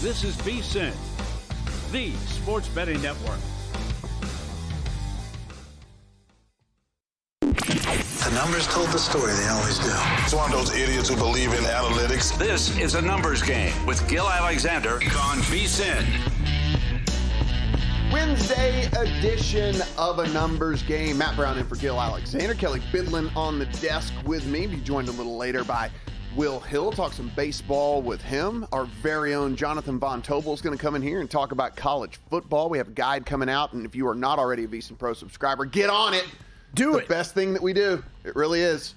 This is VSiN, the sports betting network. The numbers told the story, they always do. It's one of those idiots who believe in analytics. This is a numbers game with Gil Alexander on VSiN. Wednesday edition of a numbers game. Matt Brown in for Gil Alexander. Kelly Bidlin on the desk with me. Be joined a little later by Will Hill. Talk some baseball with him. Our very own Jonathan Von Tobel is going to come in here and talk about college football. We have a guide coming out, and if you are not already a VSiN Pro subscriber, get on it. Do it. The best thing that we do. It really is.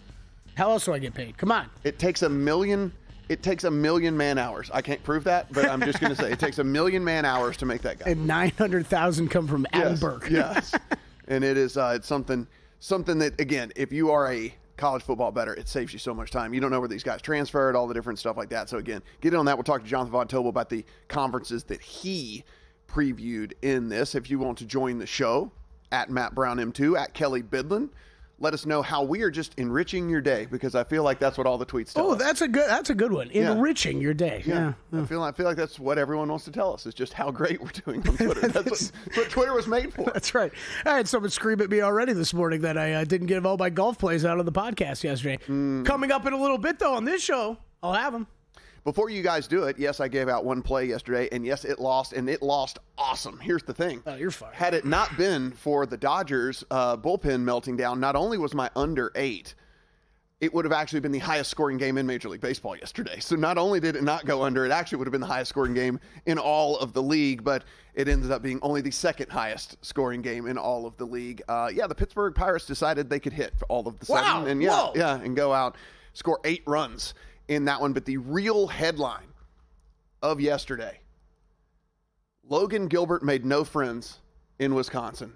How else do I get paid? Come on. It takes a million man hours. I can't prove that, but I'm just going to say it takes a million man hours to make that guy. And 900,000 come from Adam Burke. Yes. And it is it's something that, again, if you are a college football bettor, it saves you so much time. You don't know where these guys transferred, all the different stuff like that. So, again, get in on that. We'll talk to Jonathan Von Tobel about the conferences that he previewed in this. If you want to join the show, at Matt Brown M2, at Kelly Bidlin. Let us know how we are just enriching your day, because I feel like that's what all the tweets tell us. That's a good one. Enriching your day. Yeah. I feel like that's what everyone wants to tell us. It's just how great we're doing on Twitter. That's what Twitter was made for. That's right. I had someone scream at me already this morning that I didn't get all my golf plays out on the podcast yesterday. Coming up in a little bit, though, on this show, I'll have them. Before you guys do it, yes, I gave out one play yesterday, and yes, it lost, and it lost awesome. Here's the thing. Oh, you're fine. Had it not been for the Dodgers bullpen melting down, not only was my under 8, it would have actually been the highest scoring game in Major League Baseball yesterday. So not only did it not go under, it actually would have been the highest scoring game in all of the league, but it ended up being only the second highest scoring game in all of the league. The Pittsburgh Pirates decided they could hit all of the sudden. And and go out, score 8 runs in that one. But the real headline of yesterday, Logan Gilbert made no friends in Wisconsin.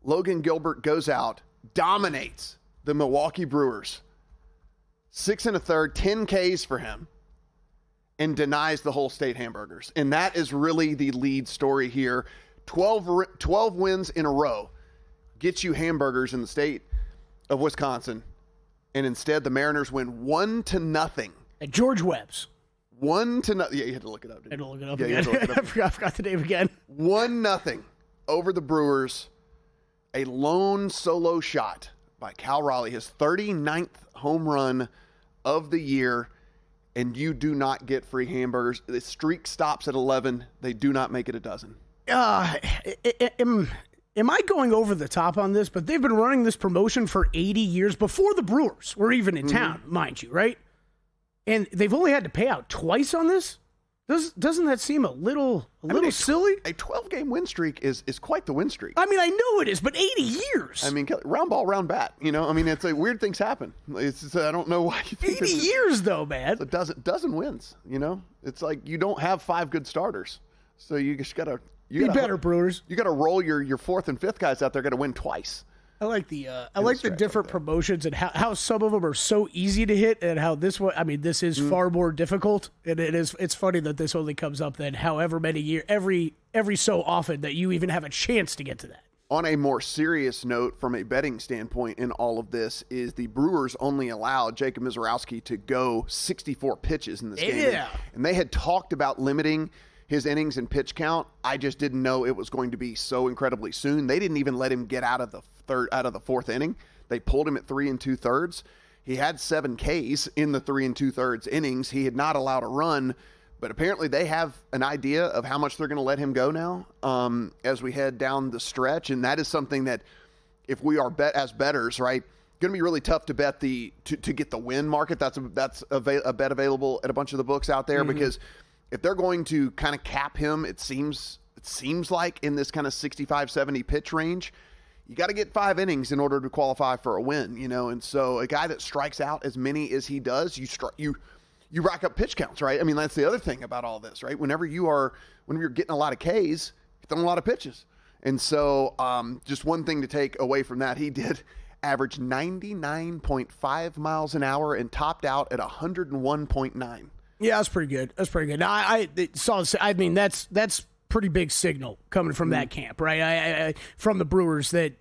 Logan Gilbert goes out, dominates the Milwaukee Brewers. 6 1/3, 10 Ks for him, and denies the whole state hamburgers. And that is really the lead story here. 12 wins in a row gets you hamburgers in the state of Wisconsin. And instead, the Mariners win 1-0 at George Webb's. 1-0. Yeah, you had to look it up. I had to look it up again. You had to look it up. I forgot the name again. 1-0 over the Brewers. A lone solo shot by Cal Raleigh, his 39th home run of the year, and you do not get free hamburgers. The streak stops at 11. They do not make it a dozen. Am I going over the top on this? But they've been running this promotion for 80 years before the Brewers were even in town, mind you, right? And they've only had to pay out twice on this? Doesn't that seem a little silly? A 12-game win streak is quite the win streak. I mean, I know it is, but 80 years. I mean, round ball, round bat. You know, I mean, it's like weird things happen. I don't know why you think 80 years, though, man. It's a dozen wins, you know? It's like you don't have 5 good starters. So you just got to... Be better, Brewers. You got to roll your 4th and 5th guys out there. Got to win twice. I like the different promotions and how some of them are so easy to hit, and how this one. I mean, this is far more difficult. And it's funny that this only comes up then however many years every so often that you even have a chance to get to that. On a more serious note, from a betting standpoint, in all of this, is the Brewers only allowed Jacob Miserowski to go 64 pitches in this game, and they had talked about limiting his innings and pitch count. I just didn't know it was going to be so incredibly soon. They didn't even let him get out of the 4th inning. They pulled him at 3 2/3. He had 7 Ks in the 3 2/3 innings. He had not allowed a run, but apparently they have an idea of how much they're going to let him go now as we head down the stretch. And that is something that, if we are as bettors, right, going to be really tough to bet to get the win market. That's a bet available at a bunch of the books out there, because if they're going to kind of cap him, it seems like in this kind of 65-70 pitch range, you got to get 5 innings in order to qualify for a win, you know. And so a guy that strikes out as many as he does, you rack up pitch counts, right? I mean, that's the other thing about all this, right? Whenever you're getting a lot of Ks, you're throwing a lot of pitches. And so just one thing to take away from that, he did average 99.5 miles an hour and topped out at 101.9. Yeah, that's pretty good. Now, I mean, that's pretty big signal coming from that camp, right? From the Brewers that,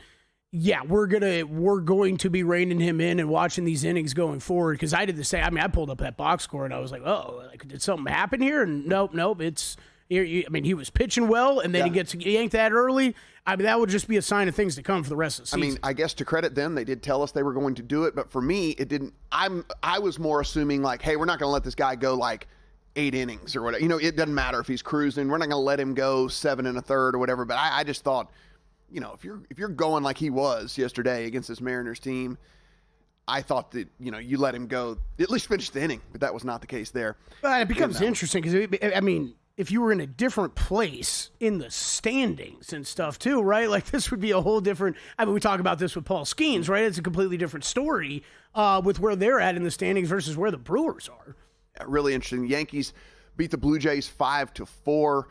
yeah, we're going to be reining him in and watching these innings going forward, because I did the same. I mean, I pulled up that box score and I was like, oh, like, did something happen here? And nope, it's. I mean, he was pitching well, and then he gets yanked that early. I mean, that would just be a sign of things to come for the rest of the season. I mean, I guess to credit them, they did tell us they were going to do it, but for me, it didn't. I was more assuming like, hey, we're not going to let this guy go like 8 innings or whatever. You know, it doesn't matter if he's cruising. We're not going to let him go 7 1/3 or whatever. But I just thought, you know, if you're going like he was yesterday against this Mariners team, I thought that, you know, you let him go, at least finish the inning, but that was not the case there. But it becomes interesting because, I mean, if you were in a different place in the standings and stuff too, right? Like this would be a whole different, I mean, we talk about this with Paul Skeens, right? It's a completely different story with where they're at in the standings versus where the Brewers are. Yeah, really interesting. The Yankees beat the Blue Jays 5-4.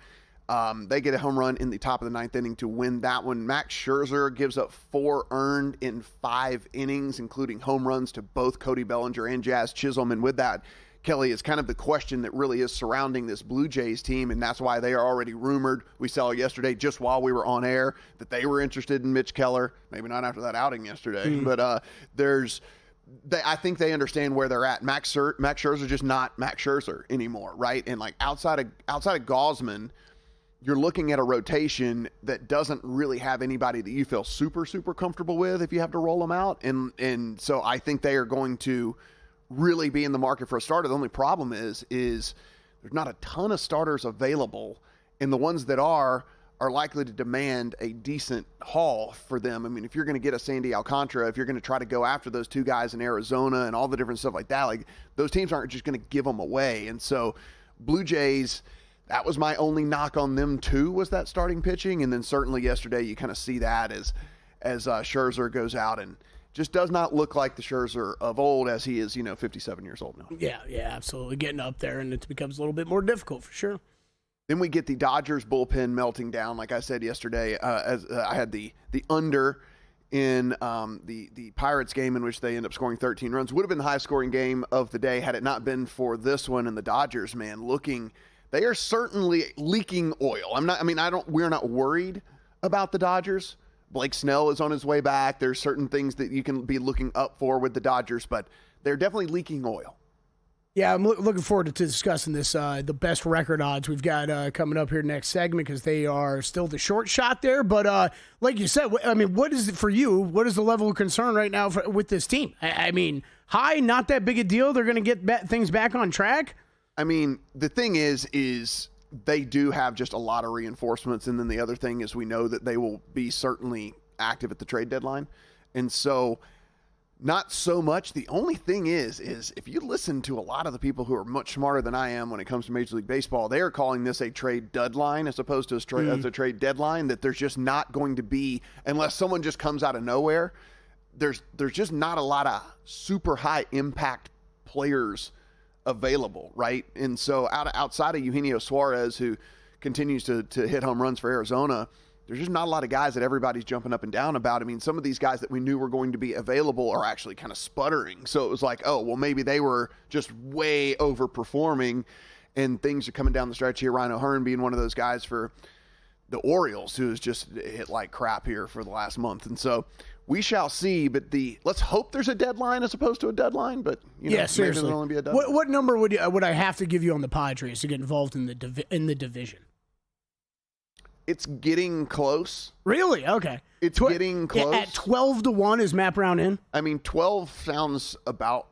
They get a home run in the top of the 9th inning to win that one. Max Scherzer gives up 4 earned in 5 innings, including home runs to both Cody Bellinger and Jazz Chisholm. And with that, Kelly, is kind of the question that really is surrounding this Blue Jays team, and that's why they are already rumored. We saw yesterday, just while we were on air, that they were interested in Mitch Keller. Maybe not after that outing yesterday, but I think they understand where they're at. Max Scherzer just not Max Scherzer anymore, right? And like outside of Gausman, you're looking at a rotation that doesn't really have anybody that you feel super, super comfortable with if you have to roll them out. And so I think they are going to really be in the market for a starter. The only problem is there's not a ton of starters available, and the ones that are likely to demand a decent haul for them. I mean, if you're going to get a Sandy Alcantara, if you're going to try to go after those 2 guys in Arizona and all the different stuff like that, like those teams aren't just going to give them away. And so Blue Jays, that was my only knock on them too, was that starting pitching. And then certainly yesterday you kind of see that as Scherzer goes out and just does not look like the Scherzer of old, as he is, 57 years old now. Yeah, absolutely. Getting up there, and it becomes a little bit more difficult for sure. Then we get the Dodgers bullpen melting down. Like I said yesterday, as I had the under in the Pirates game in which they end up scoring 13 runs. Would have been the highest scoring game of the day had it not been for this one. And the Dodgers, man, they are certainly leaking oil. We're not worried about the Dodgers. Blake Snell is on his way back. There's certain things that you can be looking up for with the Dodgers, but they're definitely leaking oil. Yeah, I'm looking forward to discussing this, the best record odds we've got coming up here next segment, because they are still the short shot there. But like you said, I mean, what is it for you? What is the level of concern right now with this team? I mean, high, not that big a deal. They're going to get things back on track. I mean, the thing is they do have just a lot of reinforcements. And then the other thing is we know that they will be certainly active at the trade deadline. And so not so much. The only thing is if you listen to a lot of the people who are much smarter than I am when it comes to Major League Baseball, they are calling this a trade deadline as opposed to as a trade deadline, that there's just not going to be, unless someone just comes out of nowhere, there's just not a lot of super high impact players available, right? And so outside of Eugenio Suarez, who continues to hit home runs for Arizona, there's just not a lot of guys that everybody's jumping up and down about. I mean, some of these guys that we knew were going to be available are actually kind of sputtering. So it was like, oh, well, maybe they were just way overperforming, and things are coming down the stretch here. Ryan O'Hearn being one of those guys for the Orioles, who has just hit like crap here for the last month. And so we shall see, but let's hope there's a deadline as opposed to a deadline. But yeah, seriously, only be a deadline. What number would I have to give you on the Padres to get involved in the division? It's getting close. Really? Okay. It's getting close. At 12-1, is Matt Brown in? I mean, 12 sounds about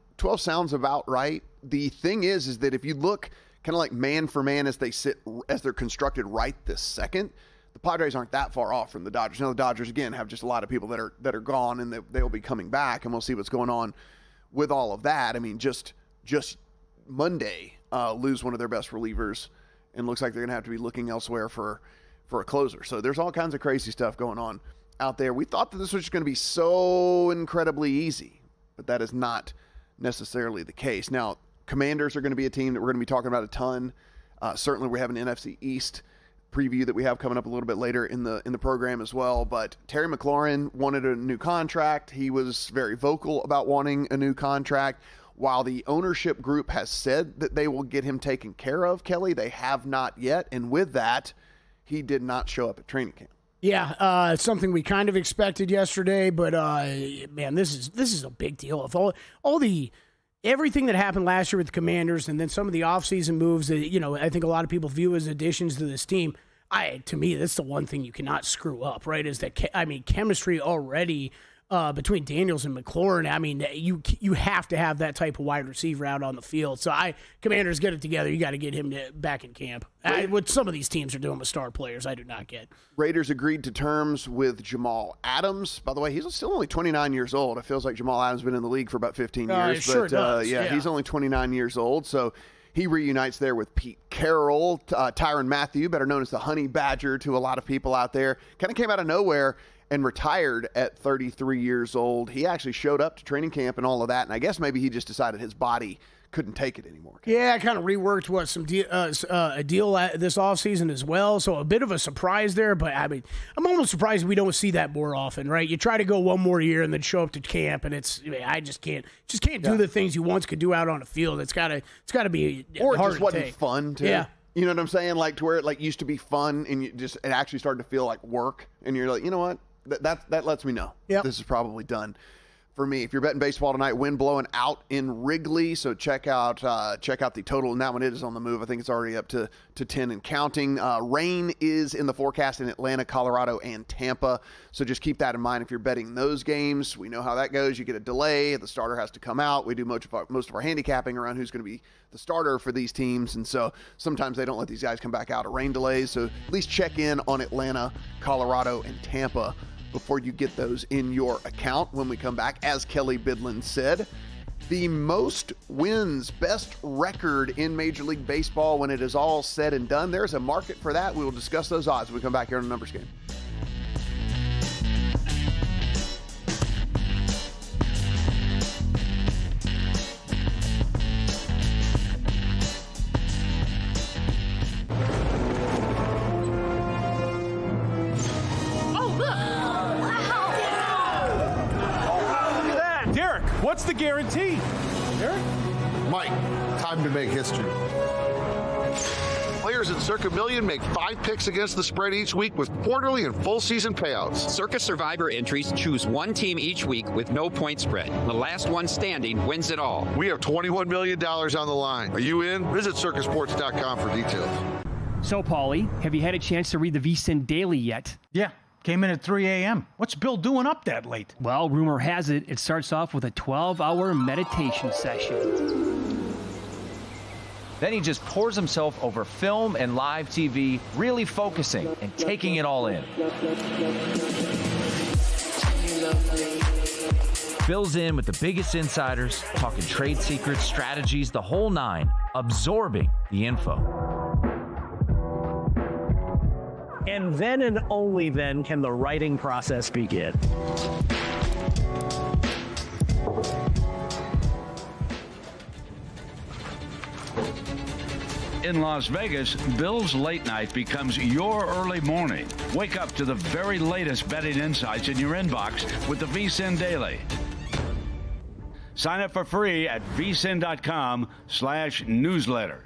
right. The thing is that if you look kind of like man for man as they're constructed right this second, the Padres aren't that far off from the Dodgers. Now the Dodgers again have just a lot of people that are gone, and they'll be coming back, and we'll see what's going on with all of that. I mean, just Monday lose one of their best relievers, and looks like they're going to have to be looking elsewhere for a closer. So there's all kinds of crazy stuff going on out there. We thought that this was just going to be so incredibly easy, but that is not necessarily the case. Now, Commanders are going to be a team that we're going to be talking about a ton. Certainly we have an NFC East preview that we have coming up a little bit later in the program as well. But Terry McLaurin wanted a new contract. He was very vocal about wanting a new contract. While the ownership group has said that they will get him taken care of, Kelly, they have not yet. And with that, he did not show up at training camp. Yeah, something we kind of expected yesterday, but man, this is a big deal. If everything that happened last year with the Commanders, and then some of the offseason moves that I think a lot of people view as additions to this team. To me, that's the one thing you cannot screw up, right? Is that chemistry already between Daniels and McLaurin. I mean, you have to have that type of wide receiver out on the field. So Commanders, get it together. You got to get him back in camp. What some of these teams are doing with star players, I do not get. Raiders agreed to terms with Jamal Adams. By the way, he's still only 29 years old. It feels like Jamal Adams has been in the league for about 15 years. It sure does. Yeah, he's only 29 years old. So he reunites there with Pete Carroll. Tyrann Mathieu, better known as the Honey Badger to a lot of people out there, kind of came out of nowhere and retired at 33 years old. He actually showed up to training camp and all of that, and I guess maybe he just decided his body couldn't take it anymore. Yeah, I kind of reworked a deal this offseason as well, so a bit of a surprise there, but I mean, I'm almost surprised we don't see that more often, right? You try to go one more year and then show up to camp, and I just can't do the things you once could do out on the field. It's got to be or hard it just wasn't fun to. Yeah. You know what I'm saying? Like to where it used to be fun, and it actually started to feel like work, and you're like, you know what? That lets me know this is probably done for me. If you're betting baseball tonight, wind blowing out in Wrigley, so check out the total in that one. It is on the move. I think it's already up to 10 and counting. Rain is in the forecast in Atlanta, Colorado, and Tampa, so just keep that in mind if you're betting those games. We know how that goes. You get a delay. The starter has to come out. We do most of our handicapping around who's going to be the starter for these teams, and so sometimes they don't let these guys come back out of rain delays, so at least check in on Atlanta, Colorado, and Tampa before you get those in your account when we come back. As Kelly Bidlin said, the most wins, best record in Major League Baseball when it is all said and done. There's a market for that. We will discuss those odds when we come back here on the Numbers Game. What's the guarantee? Eric? Mike, time to make history. Players at Circa Million make 5 picks against the spread each week with quarterly and full season payouts. Circa Survivor entries choose one team each week with no point spread. The last one standing wins it all. We have $21 million on the line. Are you in? Visit circasports.com for details. So, Paulie, have you had a chance to read the VSiN Daily yet? Yeah. Came in at 3 a.m. What's Bill doing up that late? Well, rumor has it, it starts off with a 12-hour meditation session. Then he just pours himself over film and live TV, really focusing and taking it all in. Bill's in with the biggest insiders, talking trade secrets, strategies, the whole nine, absorbing the info. And then and only then can the writing process begin. In Las Vegas, Bill's late night becomes your early morning. Wake up to the very latest betting insights in your inbox with the VSiN Daily. Sign up for free at vsin.com/newsletter.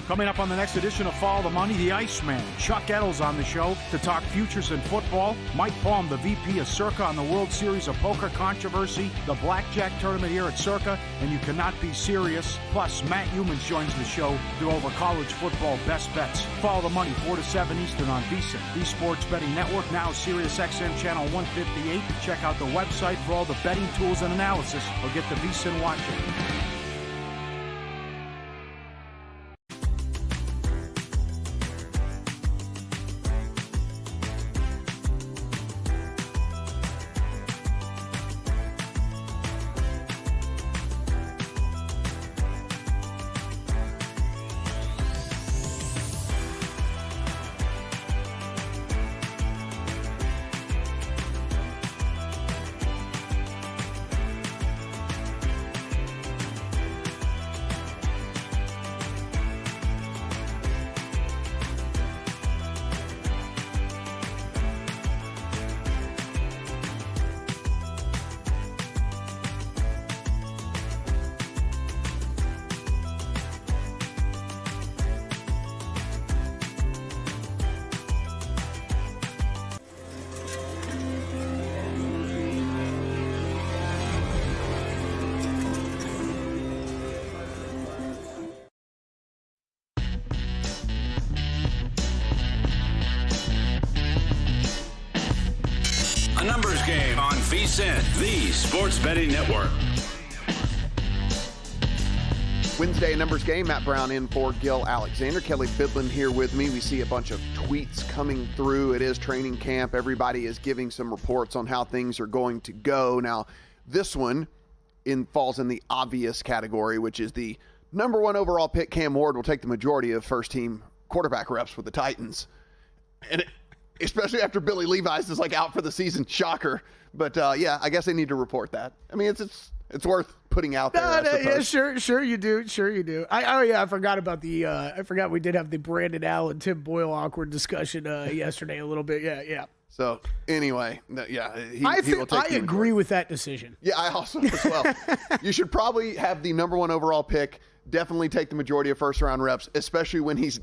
Coming up on the next edition of Follow the Money, the Iceman, Chuck Eddles on the show to talk futures in football. Mike Palm, the VP of Circa on the World Series of Poker controversy, the Blackjack tournament here at Circa, and you cannot be serious. Plus, Matt Humans joins the show to go over college football best bets. Follow the Money, 4 to 7 Eastern on VSiN, the Sports Betting Network, now Sirius XM Channel 158. Check out the website for all the betting tools and analysis, or get the VSiN Watch app. Numbers Game on VSiN, the Sports Betting Network. Wednesday Numbers Game. Matt Brown in for Gil Alexander. Kelly Bidlin here with me. We see a bunch of tweets coming through. It is training camp. Everybody is giving some reports on how things are going to go. Now, this one falls in the obvious category, which is the number one overall pick. Cam Ward will take the majority of first-team quarterback reps with the Titans. And especially after Billy Levi's is out for the season. Shocker. But, yeah, I guess they need to report that. I mean, it's worth putting out there. Yeah, sure you do. I forgot about I forgot we did have the Brandon Allen, Tim Boyle awkward discussion yesterday a little bit. Yeah. So anyway, yeah, I agree with that decision. Yeah, I also as well. You should probably have the number one overall pick. Definitely take the majority of first round reps, especially when he was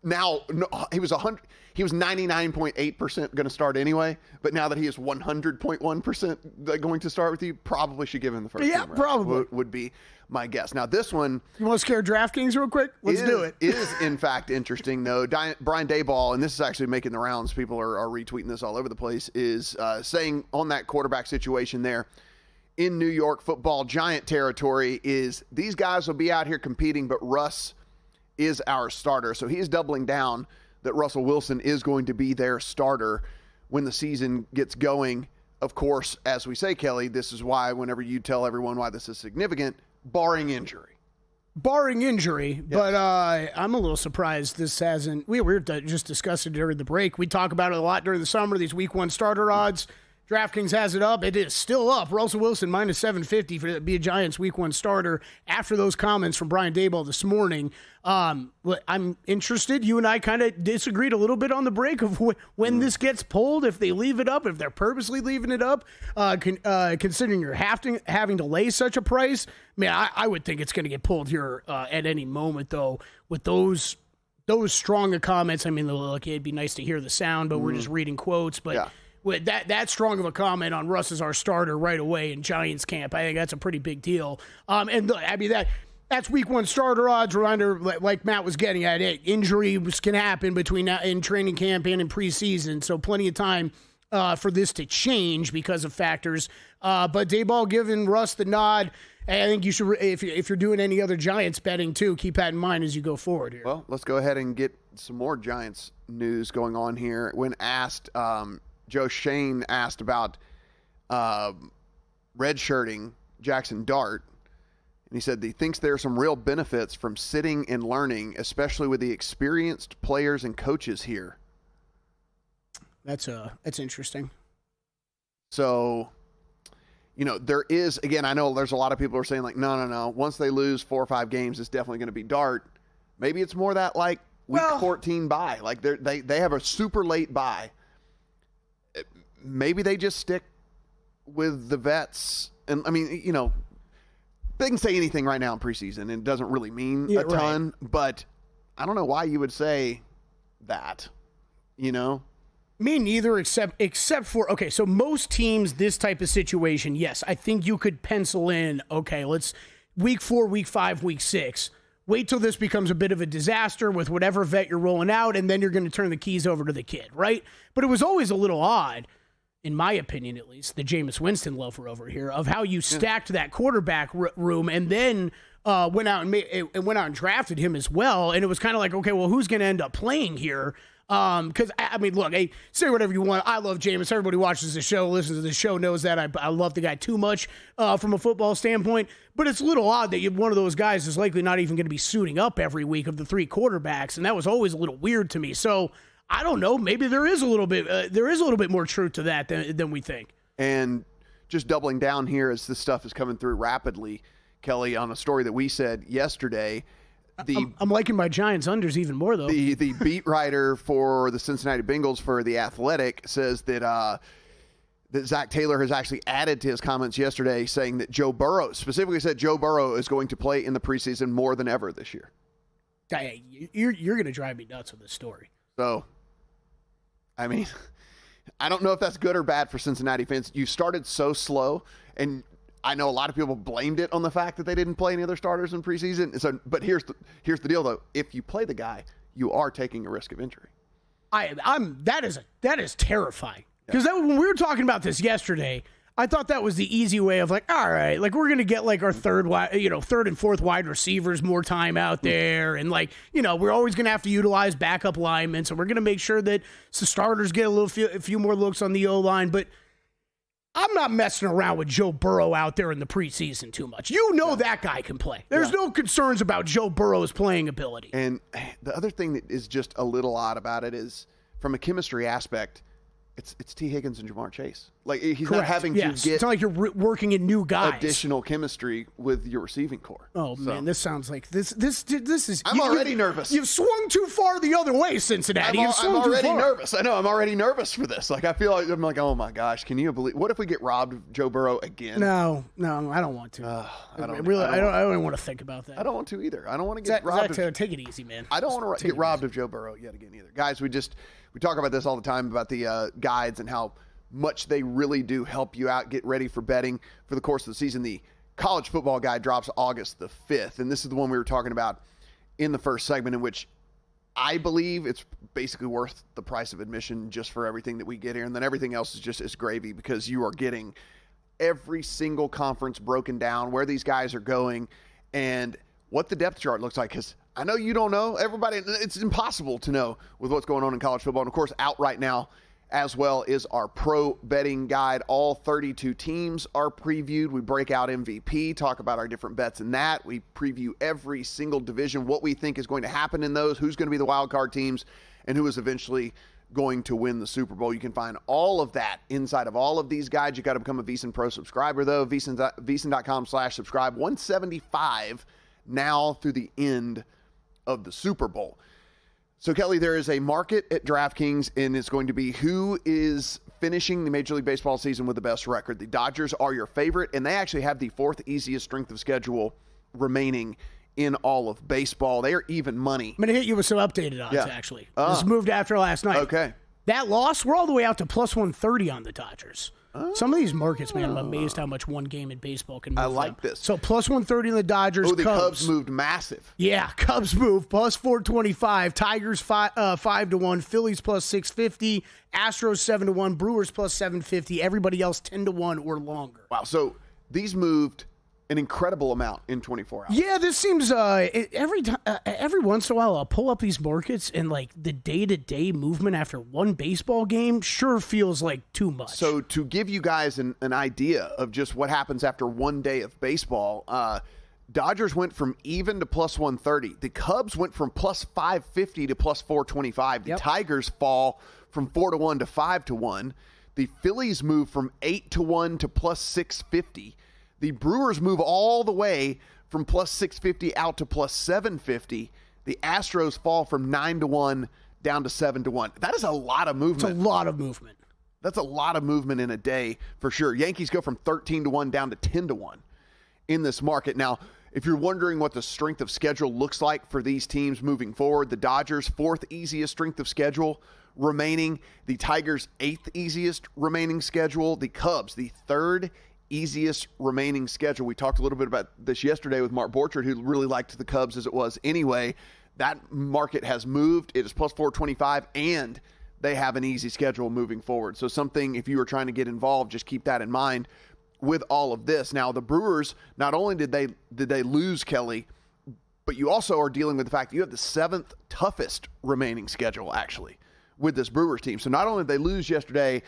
99.8% going to start anyway, but now that he is 100.1% going to start with you, probably should give him the first. Yeah, probably would be my guess. Now this one, you want to scare DraftKings real quick? Let's do it. Is in fact interesting though. Brian Daboll, and this is actually making the rounds. People are retweeting this all over the place. Is saying on that quarterback situation there in New York football giant territory is these guys will be out here competing, but Russ is our starter. So he is doubling down that Russell Wilson is going to be their starter when the season gets going. Of course, as we say, Kelly, this is why whenever you tell everyone why this is significant, barring injury. Yes. But I'm a little surprised this hasn't. We were just discussing during the break. We talk about it a lot during the summer, these week one starter odds. DraftKings has it up. It is still up. Russell Wilson minus 750 to be a Giants week one starter after those comments from Brian Daboll this morning. I'm interested. You and I kind of disagreed a little bit on the break of when this gets pulled, if they leave it up, if they're purposely leaving it up, considering you're having to lay such a price. Man, I would think it's going to get pulled here at any moment, though, with those strong comments. I mean, look, it'd be nice to hear the sound, but we're just reading quotes. But yeah. With that strong of a comment on Russ as our starter right away in Giants camp, I think that's a pretty big deal. And look, I mean, that's week one starter odds. Reminder, like Matt was getting at it, injuries can happen between in training camp and in preseason, so plenty of time for this to change because of factors. But Daboll giving Russ the nod. I think you should, if you're doing any other Giants betting too, keep that in mind as you go forward here. Well, let's go ahead and get some more Giants news going on here. When asked, Joe Shane asked about redshirting Jackson Dart, and he said he thinks there are some real benefits from sitting and learning, especially with the experienced players and coaches here. That's interesting. So, there is, again, I know there's a lot of people who are saying no. Once they lose 4 or 5 games, it's definitely going to be Dart. Maybe it's more that week 14 bye. They have a super late bye. Maybe they just stick with the vets. And, I mean, they can say anything right now in preseason, and it doesn't really mean a ton. Right. But I don't know why you would say that, Me neither, except for, okay, so most teams, this type of situation, yes, I think you could pencil in, okay, let's week 4, week 5, week 6. Wait till this becomes a bit of a disaster with whatever vet you're rolling out, and then you're going to turn the keys over to the kid, right? But it was always a little odd, in my opinion at least, the Jameis Winston loafer over here, of how you stacked that quarterback room and then went out and drafted him as well. And it was kind of like, okay, well, who's going to end up playing here? Because, I mean, look, hey, say whatever you want. I love Jameis. Everybody watches the show, listens to the show, knows that. I love the guy too much from a football standpoint. But it's a little odd that one of those guys is likely not even going to be suiting up every week of the 3 quarterbacks. And that was always a little weird to me. So, I don't know. Maybe there is a little bit more truth to that than we think. And just doubling down here as this stuff is coming through rapidly, Kelly, on a story that we said yesterday. I'm liking my Giants unders even more, though. The beat writer for the Cincinnati Bengals for The Athletic says that Zach Taylor has actually added to his comments yesterday, saying that Joe Burrow is going to play in the preseason more than ever this year. Hey, you're going to drive me nuts with this story. So, I mean, I don't know if that's good or bad for Cincinnati fans. You started so slow, and I know a lot of people blamed it on the fact that they didn't play any other starters in preseason. So, but here's the deal, though. If you play the guy, you are taking a risk of injury. That is terrifying. Because when we were talking about this yesterday, I thought that was the easy way of like, all right, like we're going to get like our third and fourth wide receivers more time out there. And like, we're always going to have to utilize backup linemen. So we're going to make sure that the starters get a few more looks on the O-line. But I'm not messing around with Joe Burrow out there in the preseason too much. That guy can play. There's no concerns about Joe Burrow's playing ability. And the other thing that is just a little odd about it is from a chemistry aspect, it's T. Higgins and Jamar Chase. Like, he's Correct. not having to get it's not like you're working in new guys. Additional chemistry with your receiving core. Oh, man, this sounds like this is... I'm already nervous. You've swung too far the other way, Cincinnati. I'm already nervous. I know, I'm already nervous for this. Like, I feel like, I'm like, oh my gosh, can you believe... What if we get robbed of Joe Burrow again? No, I don't want to. I don't even want to think about that. I don't want to either. I don't want to get robbed. Take it easy, man. I don't want to get robbed of Joe Burrow yet again either. Guys, we talk about this all the time about the guides and how much they really do help you out, get ready for betting for the course of the season. The college football guide drops August the 5th, and this is the one we were talking about in the first segment, in which I believe it's basically worth the price of admission just for everything that we get here, and then everything else is just as gravy because you are getting every single conference broken down, where these guys are going, and what the depth chart looks like, because I know you don't know. Everybody, it's impossible to know with what's going on in college football. And, of course, out right now as well is our pro betting guide. All 32 teams are previewed. We break out MVP, talk about our different bets in that. We preview every single division, what we think is going to happen in those, who's going to be the wild card teams, and who is eventually going to win the Super Bowl. You can find all of that inside of all of these guides. You got to become a VSiN Pro subscriber, though. VSiN.com/subscribe. $175 now through the end of the Super Bowl. So, Kelly, there is a market at DraftKings, and it's going to be who is finishing the Major League Baseball season with the best record. The Dodgers are your favorite, and they actually have the fourth easiest strength of schedule remaining in all of baseball. They are even money. I'm going to hit you with some updated odds, actually. This moved after last night. Okay. That loss, we're all the way out to plus 130 on the Dodgers. Some of these markets, man, I'm amazed how much one game in baseball can move. I like this. So plus 130 in the Dodgers. Oh, the Cubs moved massive. Yeah, Cubs moved plus 425. Tigers 5-1. Phillies plus 650. Astros 7-1. Brewers plus 750. Everybody else 10-1 or longer. Wow. So these moved an incredible amount in 24 hours. Yeah, this seems every once in a while I'll pull up these markets and like the day-to-day movement after one baseball game sure feels like too much. So to give you guys an idea of just what happens after one day of baseball, Dodgers went from even to plus 130. The Cubs went from plus 550 to plus 425. The Tigers fall from 4-1 to 5-1. The Phillies move from 8-1 to plus 650. The Brewers move all the way from plus 650 out to plus 750. The Astros fall from 9-1 down to 7-1. That is a lot of movement. It's a lot of movement. That's a lot of movement in a day for sure. Yankees go from 13-1 down to 10-1 in this market. Now, if you're wondering what the strength of schedule looks like for these teams moving forward, the Dodgers, fourth easiest strength of schedule remaining. The Tigers, eighth easiest remaining schedule. The Cubs, the third easiest remaining schedule. We talked a little bit about this yesterday with Mark Borchard, who really liked the Cubs as it was anyway. That market has moved. It is plus 425, and they have an easy schedule moving forward. So something, if you are trying to get involved, just keep that in mind with all of this. Now, the Brewers, not only did they lose Kelly, but you also are dealing with the fact that you have the seventh toughest remaining schedule, actually, with this Brewers team. So not only did they lose yesterday,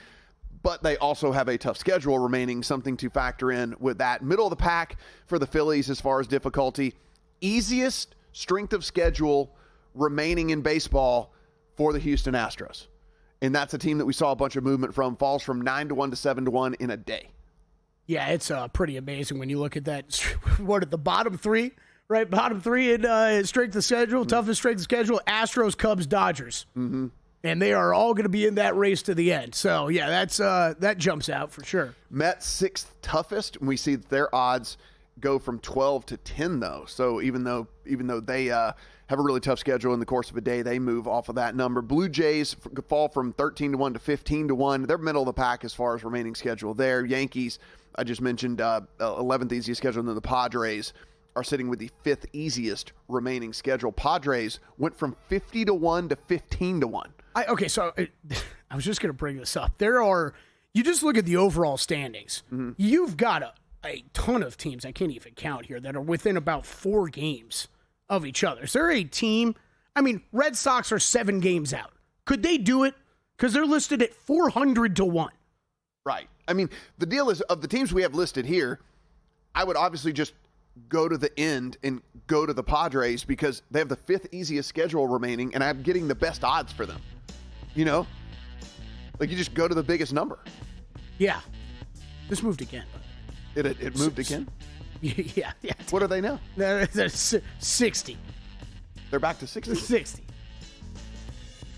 but they also have a tough schedule remaining, something to factor in with that. Middle of the pack for the Phillies as far as difficulty. Easiest strength of schedule remaining in baseball for the Houston Astros. And that's a team that we saw a bunch of movement from. Falls from 9-1 to 7-1 in a day. Yeah, it's pretty amazing when you look at that. What at the bottom three, right? Bottom three in strength of schedule, toughest strength of schedule, Astros, Cubs, Dodgers. Mm-hmm. And they are all going to be in that race to the end. So, yeah, that jumps out for sure. Mets sixth toughest, and we see that their odds go from 12 to 10, though. So even though they have a really tough schedule in the course of a day, they move off of that number. Blue Jays fall from 13-1 to 15-1. They're middle of the pack as far as remaining schedule there. Yankees, I just mentioned, 11th easiest schedule, and then the Padres are sitting with the fifth easiest remaining schedule. Padres went from 50-1 to 15-1. Okay, so I was just going to bring this up. You just look at the overall standings. Mm-hmm. You've got a ton of teams, I can't even count here, that are within about 4 games of each other. Is there a team? I mean, Red Sox are 7 games out. Could they do it? Because they're listed at 400-1. Right. I mean, the deal is, of the teams we have listed here, I would obviously just go to the end and go to the Padres because they have the 5th easiest schedule remaining, and I'm getting the best odds for them. You know? Like, you just go to the biggest number. Yeah. This moved again. It moved again? Yeah. What are they now? They're 60. They're back to 60? 60.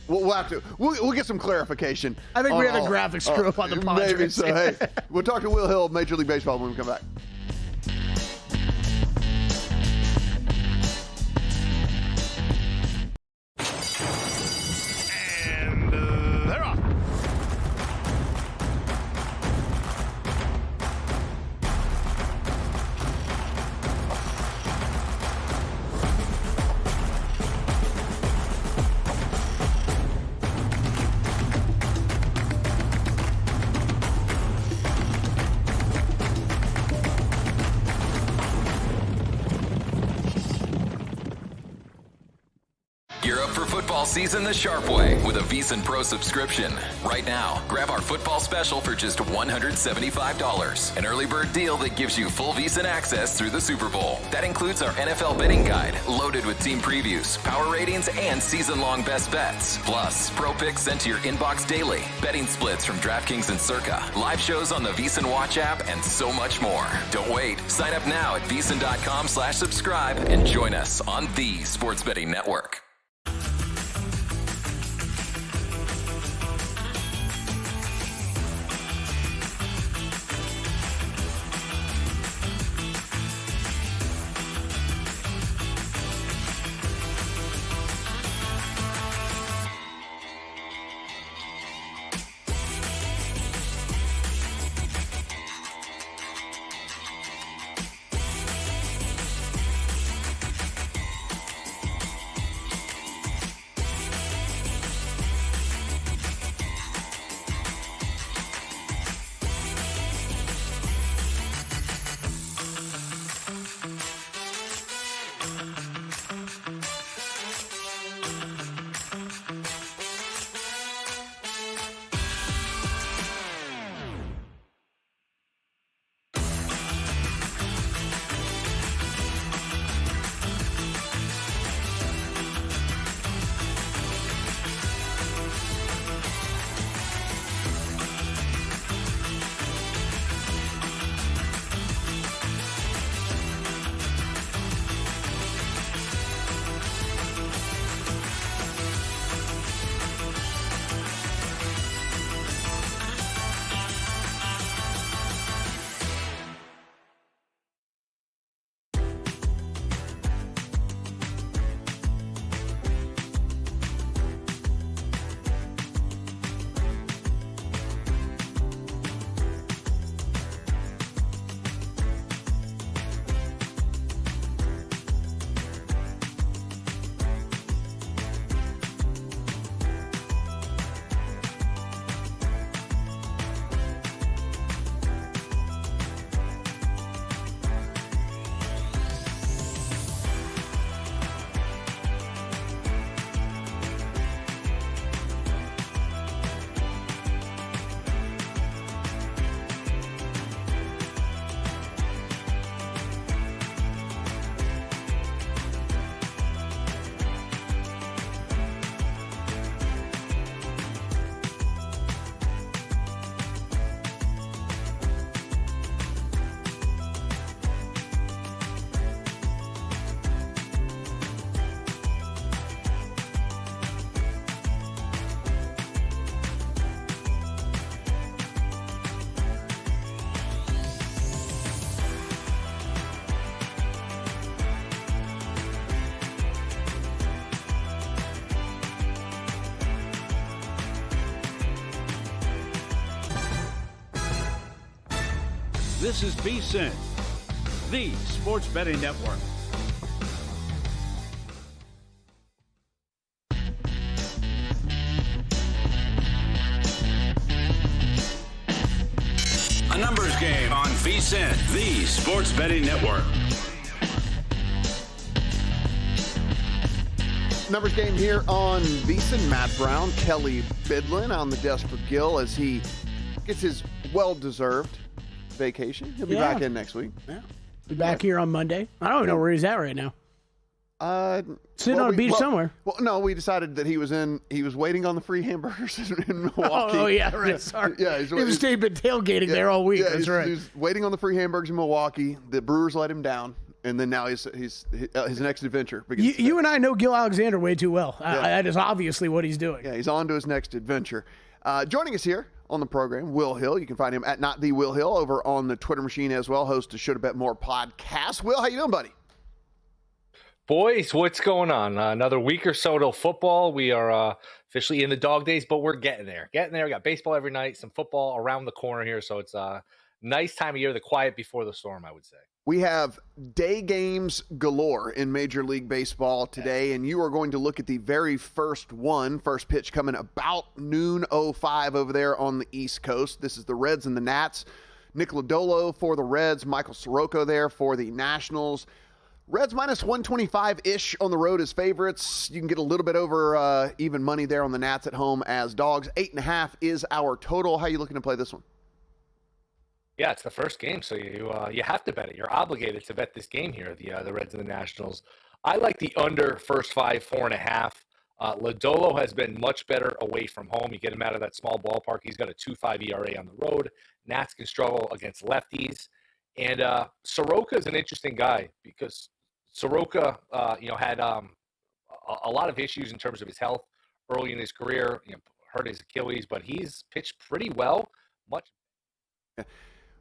We'll have to. We'll get some clarification. I think we had a graphic screw up on the Padres. Maybe so. Hey, we'll talk to Will Hill of Major League Baseball when we come back. And they're off. Gear up for football season the sharp way with a VSiN Pro subscription. Right now, grab our football special for just $175. An early bird deal that gives you full VSiN access through the Super Bowl. That includes our NFL betting guide, loaded with team previews, power ratings, and season-long best bets. Plus, pro picks sent to your inbox daily, betting splits from DraftKings and Circa, live shows on the VSiN Watch app, and so much more. Don't wait. Sign up now at VSiN.com/subscribe and join us on the Sports Betting Network. This is VSiN, the Sports Betting Network. Numbers Game on VSiN, the Sports Betting Network. Numbers Game here on VSiN. Matt Brown, Kelly Bidlin on the desk for Gil as he gets his well-deserved vacation. He'll be back in next week. Yeah. Be back here on Monday. I don't even know where he's at right now. Sitting on a beach somewhere. Well, no, we decided that he was waiting on the free hamburgers in Milwaukee. Oh yeah, right. Sorry. Yeah, he's been tailgating there all week. That's right. He's waiting on the free hamburgers in Milwaukee. The Brewers let him down, and then now his next adventure. You and I know Gil Alexander way too well. That is obviously what he's doing. Yeah, he's on to his next adventure. Joining us here on the program, Will Hill. You can find him at Not The Will Hill over on the Twitter machine as well. Host of Should Have Bet More podcast. Will, how you doing, buddy? Boys, what's going on? Another week or so till football. We are officially in the dog days, but we're getting there. We got baseball every night, some football around the corner here. So it's a nice time of year, the quiet before the storm, I would say. We have day games galore in Major League Baseball today, and you are going to look at the very first pitch coming about noon 05 over there on the East Coast. This is the Reds and the Nats. Nick Lodolo for the Reds, Michael Soroka there for the Nationals. Reds minus 125-ish on the road as favorites. You can get a little bit over even money there on the Nats at home as dogs. 8.5 is our total. How are you looking to play this one? Yeah, it's the first game, so you have to bet it. You're obligated to bet this game here, the Reds and the Nationals. I like the under first 4.5. Lodolo has been much better away from home. You get him out of that small ballpark. He's got a 2.5 ERA on the road. Nats can struggle against lefties. And Soroka is an interesting guy because Soroka, had a lot of issues in terms of his health early in his career. Hurt his Achilles, but he's pitched pretty well.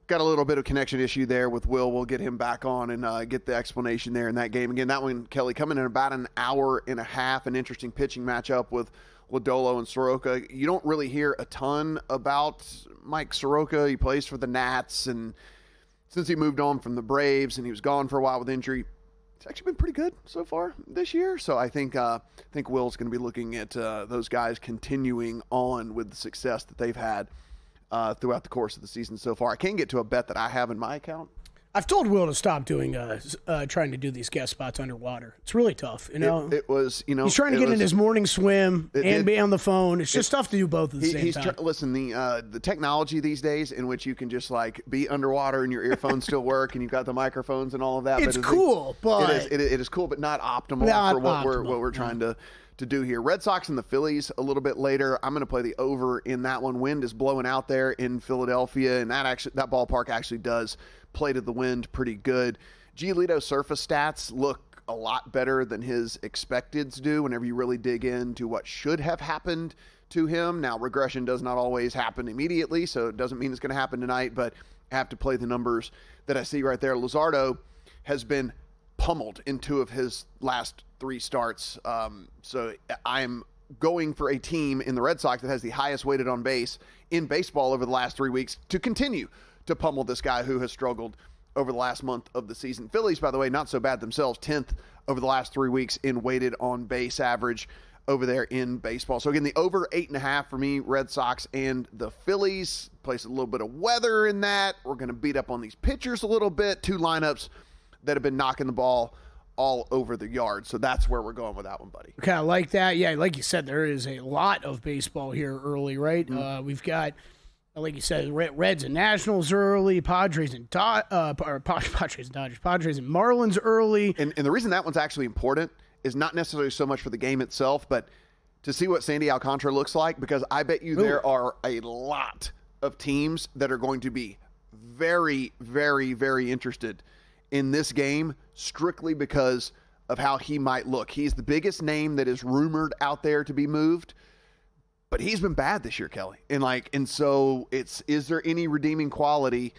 Got a little bit of connection issue there with Will. We'll get him back on and get the explanation there in that game. Again, that one, Kelly, coming in about an hour and a half, an interesting pitching matchup with Lodolo and Soroka. You don't really hear a ton about Mike Soroka. He plays for the Nats, and since he moved on from the Braves and he was gone for a while with injury, it's actually been pretty good so far this year. So I think Will's going to be looking at those guys continuing on with the success that they've had throughout the course of the season so far. I can't get to a bet that I have in my account. I've told Will to stop doing trying to do these guest spots underwater. It's really tough, It was, he's trying to get in his morning swim and be on the phone. It's just tough to do both at the same time. Listen, the technology these days in which you can just like be underwater and your earphones still work and you've got the microphones and all of that. It's cool, but it is cool, but not optimal for what we're trying to do here. Red Sox and the Phillies a little bit later. I'm going to play the over in that one. Wind is blowing out there in Philadelphia, and that ballpark actually does play to the wind pretty good. Giolito's surface stats look a lot better than his expecteds do whenever you really dig into what should have happened to him. Now, regression does not always happen immediately, so it doesn't mean it's going to happen tonight, but I have to play the numbers that I see right there. Luzardo has been pummeled in 2 of his last 3 starts. So I'm going for a team in the Red Sox that has the highest weighted on base in baseball over the last 3 weeks to continue to pummel this guy who has struggled over the last month of the season. Phillies, by the way, not so bad themselves, 10th over the last 3 weeks in weighted on base average over there in baseball. So again, the over 8.5 for me, Red Sox and the Phillies. Place a little bit of weather in that. We're going to beat up on these pitchers a little bit. 2 lineups that have been knocking the ball all over the yard. So that's where we're going with that one, buddy. Okay, I like that. Yeah, like you said, there is a lot of baseball here early, right? Mm-hmm. We've got, like you said, Reds and Nationals early, Padres and Dodgers, Padres and Marlins early. And the reason that one's actually important is not necessarily so much for the game itself, but to see what Sandy Alcantara looks like, because I bet you there are a lot of teams that are going to be very, very, very interested in this game strictly because of how he might look. He's the biggest name that is rumored out there to be moved, but he's been bad this year, Kelly. And so is there any redeeming quality?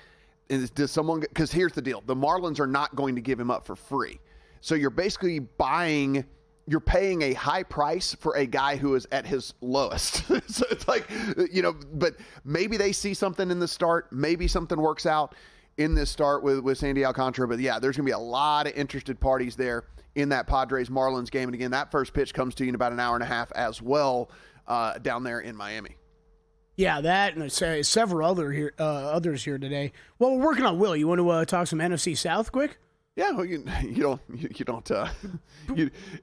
Does someone, because here's the deal. The Marlins are not going to give him up for free. So you're basically you're paying a high price for a guy who is at his lowest. So it's like, but maybe they see something in the start. Maybe something works out in this start with Sandy Alcantara. But yeah, there's going to be a lot of interested parties there in that Padres-Marlins game. And again, that first pitch comes to you in about an hour and a half as well down there in Miami. Yeah, that and several others here today. Well, we're working on Will. You want to talk some NFC South quick? Yeah, well, you don't.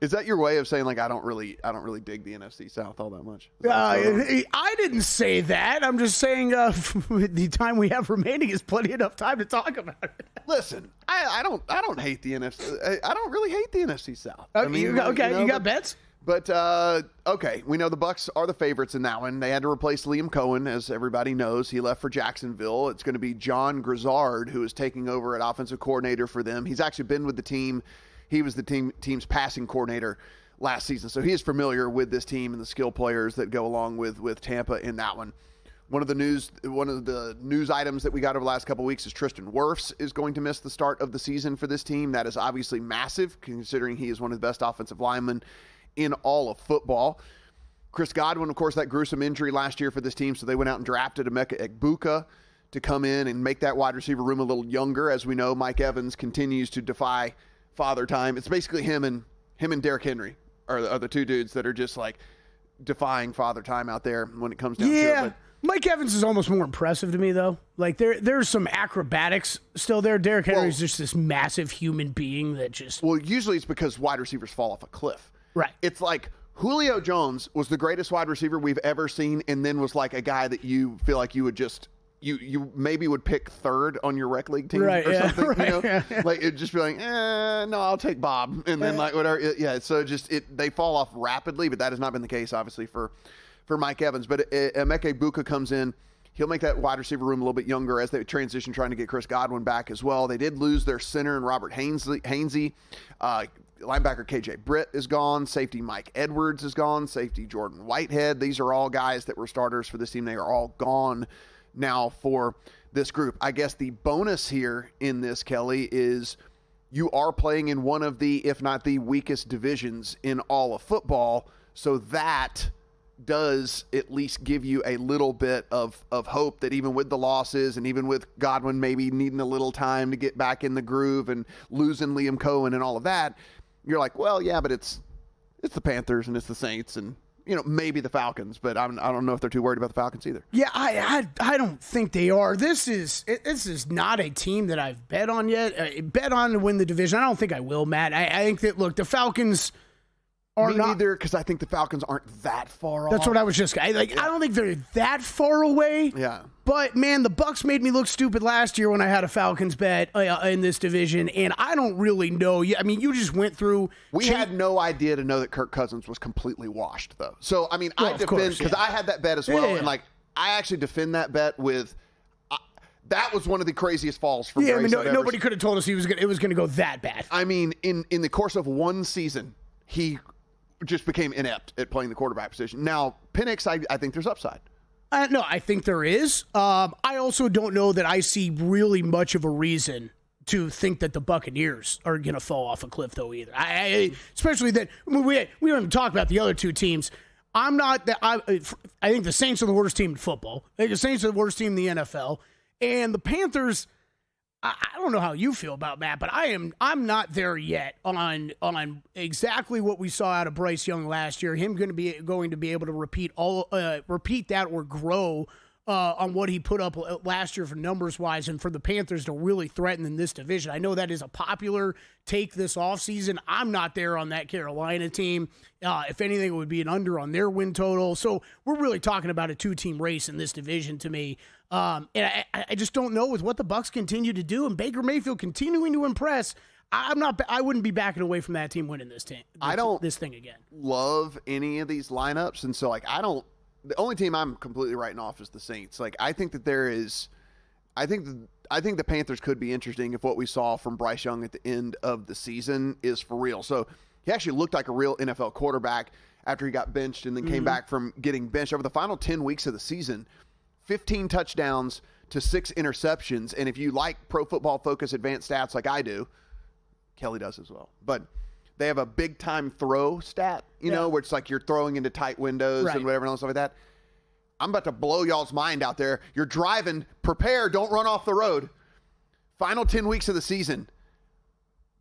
Is that your way of saying like I don't really dig the NFC South all that much? I didn't say that. I'm just saying the time we have remaining is plenty enough time to talk about it. Listen, I don't hate the NFC. I don't really hate the NFC South. You got bets? But, okay, we know the Bucs are the favorites in that one. They had to replace Liam Cohen, as everybody knows. He left for Jacksonville. It's going to be John Grizzard, who is taking over at offensive coordinator for them. He's actually been with the team. He was the team's passing coordinator last season. So he is familiar with this team and the skill players that go along with Tampa in that one. One of the news items that we got over the last couple of weeks is Tristan Wirfs is going to miss the start of the season for this team. That is obviously massive, considering he is one of the best offensive linemen in all of football. Chris Godwin, of course, that gruesome injury last year for this team, so they went out and drafted Emeka Egbuka to come in and make that wide receiver room a little younger. As we know, Mike Evans continues to defy father time. It's basically him and Derrick Henry are the two dudes that are just like defying father time out there when it comes down to it. Yeah. Mike Evans is almost more impressive to me, though. Like, there's some acrobatics still there. Derrick Henry's just this massive human being that just... Well, usually it's because wide receivers fall off a cliff. Right. It's like Julio Jones was the greatest wide receiver we've ever seen, and then was like a guy that you feel like you would just... You maybe would pick third on your rec league team or something, right, you know? Like, it'd just be like, no, I'll take Bob. And then, like, whatever. Yeah, so they fall off rapidly, but that has not been the case, obviously, for Mike Evans. But Emeka Egbuka comes in. He'll make that wide receiver room a little bit younger as they transition, trying to get Chris Godwin back as well. They did lose their center in Robert Hainsey. Linebacker KJ Britt is gone. Safety Mike Edwards is gone. Safety Jordan Whitehead. These are all guys that were starters for this team. They are all gone now for this group. I guess the bonus here in this, Kelly, is you are playing in one of the, if not the weakest divisions in all of football. So that does at least give you a little bit of hope that even with the losses and even with Godwin maybe needing a little time to get back in the groove and losing Liam Cohen and all of that, you're like, well, yeah, but it's the Panthers and it's the Saints and, you know, maybe the Falcons, but I don't know if they're too worried about the Falcons either. Yeah, I don't think they are. This is not a team that I've bet on yet. Bet on to win the division. I don't think I will, Matt. I think that, look, the Falcons are Me neither, because I think the Falcons aren't that far off. That's what I was just I don't think they're that far away. Yeah. But, man, the Bucs made me look stupid last year when I had a Falcons bet in this division, and I don't really know. I mean, you just went through. We had no idea to know that Kirk Cousins was completely washed, though. So, I mean, I defend, because I had that bet as well, and, like, I actually defend that bet with that was one of the craziest falls from Grace. Yeah, I mean, nobody could have told us it was going to go that bad. I mean, in the course of one season, he just became inept at playing the quarterback position. Now, Penix, I think there's upside. No, I think there is. I also don't know that I see really much of a reason to think that the Buccaneers are going to fall off a cliff, though, either. Especially that we don't even talk about the other two teams. I think the Saints are the worst team in football. I think the Saints are the worst team in the NFL. And the Panthers, I don't know how you feel about Matt, but I'm not there yet on exactly what we saw out of Bryce Young last year. Him going to be able to repeat that or grow on what he put up last year for numbers wise, and for the Panthers to really threaten in this division. I know that is a popular take this offseason. I'm not there on that Carolina team. If anything, it would be an under on their win total. So we're really talking about a two-team race in this division to me. And I just don't know with what the Bucs continue to do and Baker Mayfield continuing to impress. I wouldn't be backing away from that team winning this thing again. Love any of these lineups, and so the only team I'm completely writing off is the Saints. Like, I think that I think the Panthers could be interesting if what we saw from Bryce Young at the end of the season is for real. So he actually looked like a real NFL quarterback after he got benched and then came back from getting benched. Over the final 10 weeks of the season, 15 touchdowns to 6 interceptions. And if you like Pro Football Focus advanced stats like I do, Kelly does as well. But they have a big-time throw stat, where it's like you're throwing into tight windows and whatever else like that. I'm about to blow y'all's mind out there. You're driving. Prepare. Don't run off the road. Final 10 weeks of the season,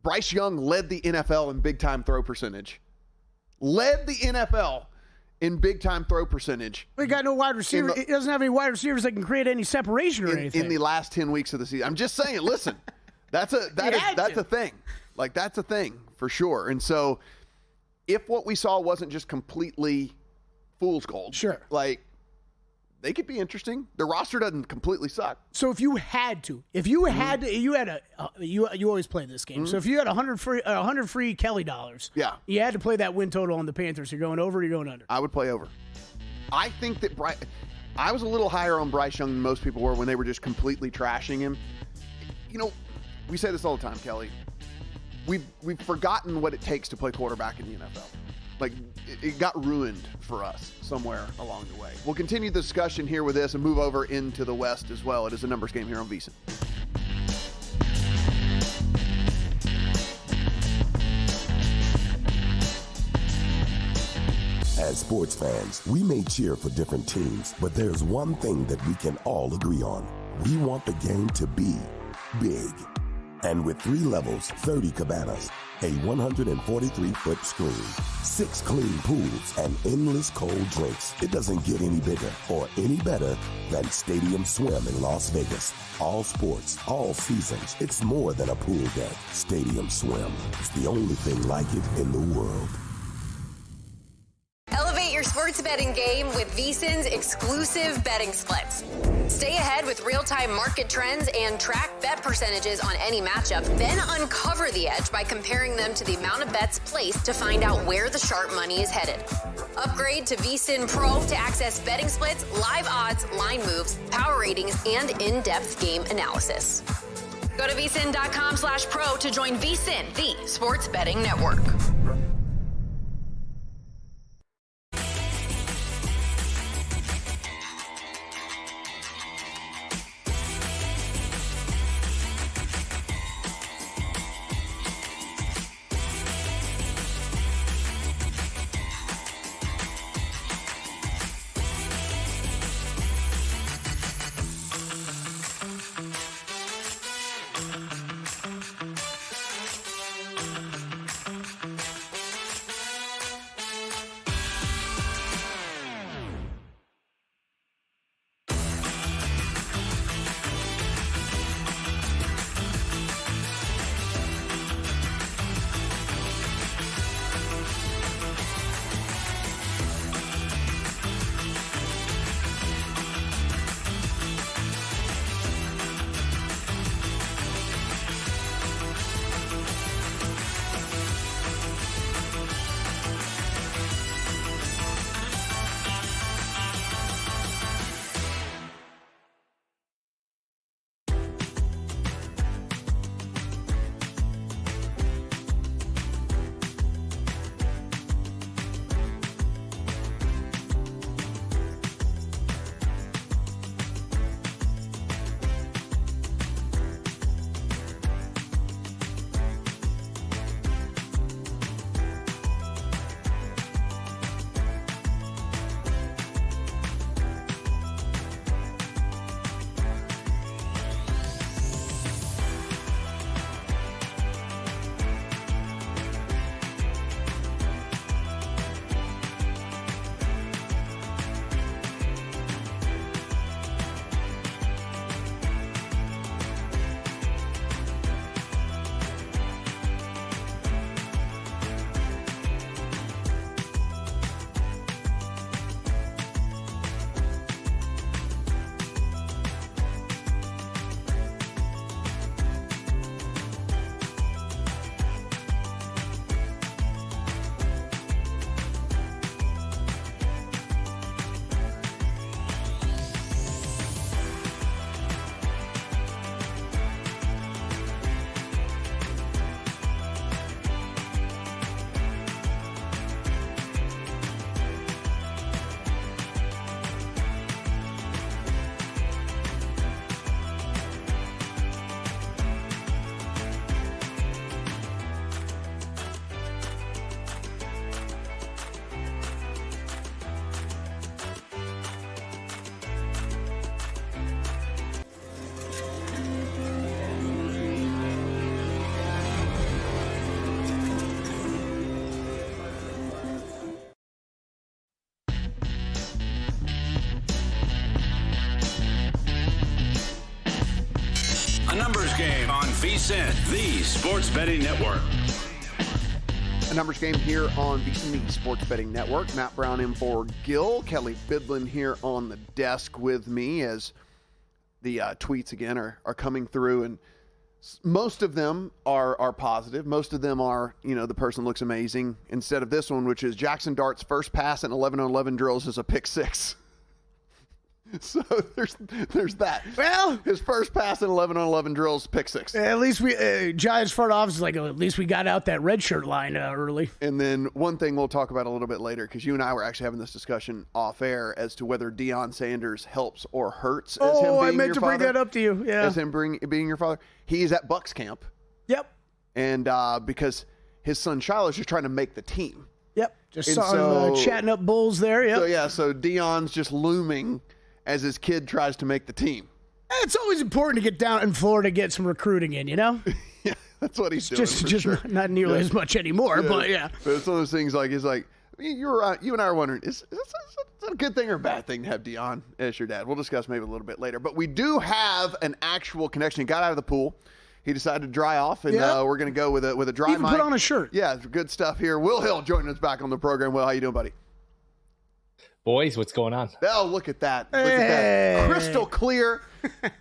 Bryce Young led the NFL in big-time throw percentage. Led the NFL in big-time throw percentage. We got no wide receiver. He doesn't have any wide receivers that can create any separation or anything. In the last 10 weeks of the season. I'm just saying, listen, that's a thing. Like, that's a thing for sure. And so if what we saw wasn't just completely fool's gold, sure, like, they could be interesting. The roster doesn't completely suck. So if you had to, you always play this game. So if you had 100 free Kelly dollars, you had to play that win total on the Panthers. You're going over or you're going under? I would play over. I think that I was a little higher on Bryce Young than most people were when they were just completely trashing him. You know, we say this all the time, Kelly. We've forgotten what it takes to play quarterback in the NFL. Like, it got ruined for us somewhere along the way. We'll continue the discussion here with this and move over into the West as well. It is a numbers game here on VSiN. As sports fans, we may cheer for different teams, but there's one thing that we can all agree on. We want the game to be big. And with 3 levels, 30 cabanas, a 143-foot screen, 6 clean pools, and endless cold drinks, it doesn't get any bigger or any better than Stadium Swim in Las Vegas. All sports, all seasons. It's more than a pool deck. Stadium Swim. It's the only thing like it in the world. Elevate your sports betting game with VSiN's exclusive betting splits. Stay ahead with real-time market trends and track bet percentages on any matchup, then uncover the edge by comparing them to the amount of bets placed to find out where the sharp money is headed. Upgrade to VSiN Pro to access betting splits, live odds, line moves, power ratings, and in-depth game analysis. Go to vsin.com/pro to join VSiN, the sports betting network. Game on VSiN, the Sports Betting Network. A numbers game here on VSiN, the Sports Betting Network. Matt Brown in for Gil. Kelly Bidlin here on the desk with me as the tweets again are coming through, and most of them are positive. Most of them are, the person looks amazing, instead of this one, which is Jackson Dart's first pass in 11-on-11 drills is a pick six. So there's that. Well, his first pass in 11-on-11 drills, pick six. At least we Giants front office is like, at least we got out that red shirt line early. And then one thing we'll talk about a little bit later, because you and I were actually having this discussion off air as to whether Deion Sanders helps or hurts as him being I meant to father, bring that up to you. Yeah, as him being your father. He's at Bucks camp. Yep. And because his son Shiloh's just trying to make the team. Yep. Just saw him chatting up Bulls there. Yep. So Deion's just looming as his kid tries to make the team. It's always important to get down in Florida, get some recruiting in, Yeah, that's what he's doing. Just sure. not nearly as much anymore, but yeah. But it's one of those things you and I are wondering, is that a good thing or a bad thing to have Deion as your dad? We'll discuss maybe a little bit later. But we do have an actual connection. He got out of the pool. He decided to dry off, and we're going to go with a dry mic. Put on a shirt. Yeah, good stuff here. Will Hill joining us back on the program. Will, how you doing, buddy? Boys, what's going on? Oh, look at that. Look at that. Crystal clear.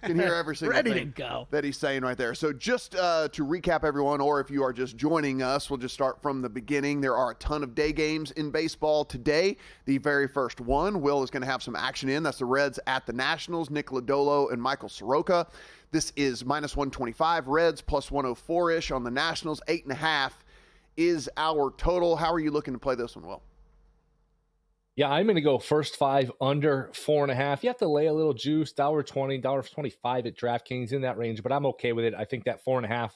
Can hear every single Ready thing to go. that he's saying right there. So just to recap everyone, or if you are just joining us, we'll just start from the beginning. There are a ton of day games in baseball today. The very first one, Will is going to have some action in. That's the Reds at the Nationals, Nick Lodolo and Michael Soroka. This is minus 125. Reds plus 104-ish on the Nationals. 8.5 is our total. How are you looking to play this one, Will? Yeah, I'm going to go first five under 4.5. You have to lay a little juice, $1.20, $1.25 at DraftKings, in that range, but I'm okay with it. I think that 4.5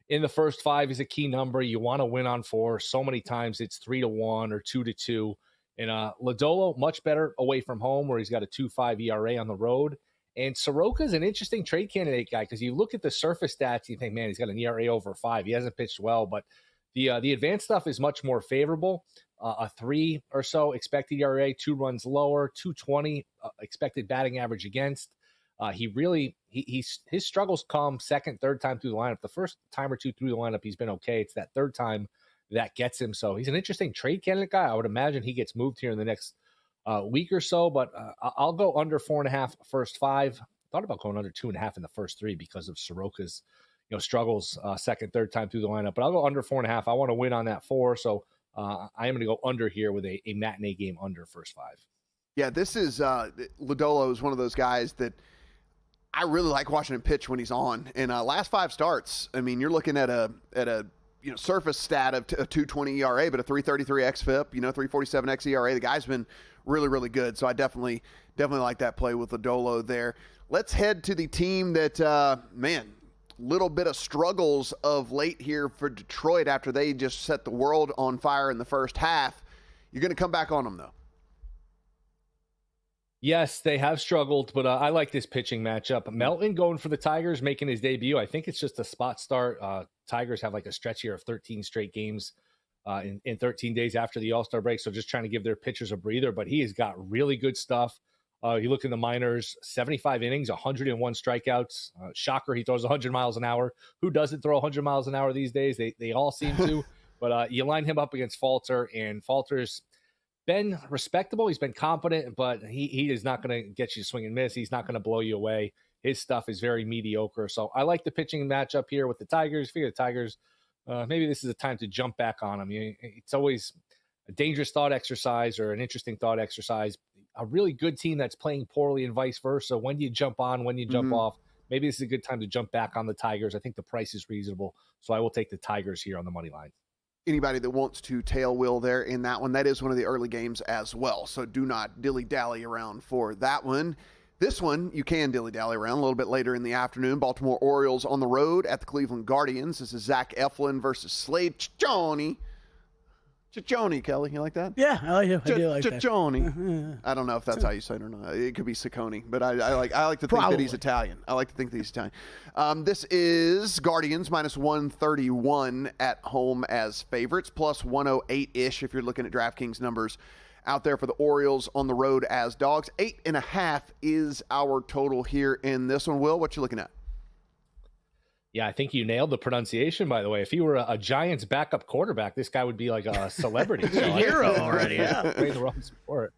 in the first five is a key number. You want to win on four. So many times it's 3-1 or 2-2. And Lodolo, much better away from home, where he's got a 2.5 ERA on the road. And Soroka is an interesting trade candidate guy, because you look at the surface stats, you think, man, he's got an ERA over 5. He hasn't pitched well, but the advanced stuff is much more favorable. A 3 or so expected ERA, 2 runs lower, 220 expected batting average against. His struggles come second, third time through the lineup. The first time or two through the lineup, he's been okay. It's that third time that gets him. So he's an interesting trade candidate guy. I would imagine he gets moved here in the next week or so, but I'll go under 4.5 first five. Thought about going under 2.5 in the first 3 because of Soroka's struggles second, third time through the lineup. But I'll go under 4.5. I want to win on that 4, so I am going to go under here with a matinee game under first 5. Yeah, this is Lodolo is one of those guys that I really like watching him pitch when he's on. And last 5 starts, I mean, you're looking at a surface stat of a 2.20 ERA, but a 3.33 xFIP, 3.47 xERA. The guy's been really, really good. So I definitely like that play with Lodolo there. Let's head to the team that little bit of struggles of late here for Detroit after they just set the world on fire in the first half. You're going to come back on them, though. Yes, they have struggled, but I like this pitching matchup. Melton going for the Tigers, making his debut. I think it's just a spot start. Tigers have like a stretch here of 13 straight games in 13 days after the All-Star break, so just trying to give their pitchers a breather, but he has got really good stuff. You look in the minors, 75 innings, 101 strikeouts. Shocker, he throws 100 miles an hour. Who doesn't throw 100 miles an hour these days? They all seem to. But you line him up against Falter, and Falter's been respectable. He's been competent, but he is not going to get you swing and miss. He's not going to blow you away. His stuff is very mediocre. So I like the pitching matchup here with the Tigers. Figure the Tigers, maybe this is a time to jump back on them. It's always a dangerous thought exercise or an interesting thought exercise. A really good team that's playing poorly and vice versa. When do you jump on? When do you jump off? Maybe this is a good time to jump back on the Tigers. I think the price is reasonable, so I will take the Tigers here on the money line. Anybody that wants to tail Will there in that one, that is one of the early games as well, so do not dilly-dally around for that one. This one, you can dilly-dally around a little bit later in the afternoon. Baltimore Orioles on the road at the Cleveland Guardians. This is Zach Eflin versus Slade Ciccone. Ciccone, Kelly, you like that? Yeah, I do like that. Ciccone. I don't know if that's how you say it or not. It could be Ciccone, but I like to think that he's Italian. I like to think that he's Italian. This is Guardians minus 131 at home as favorites, plus 108-ish if you're looking at DraftKings numbers out there for the Orioles on the road as dogs. 8.5 is our total here in this one. Will, what you looking at? Yeah, I think you nailed the pronunciation, by the way. If he were a Giants backup quarterback, this guy would be like a celebrity. So hero already, yeah. Play the wrong sport.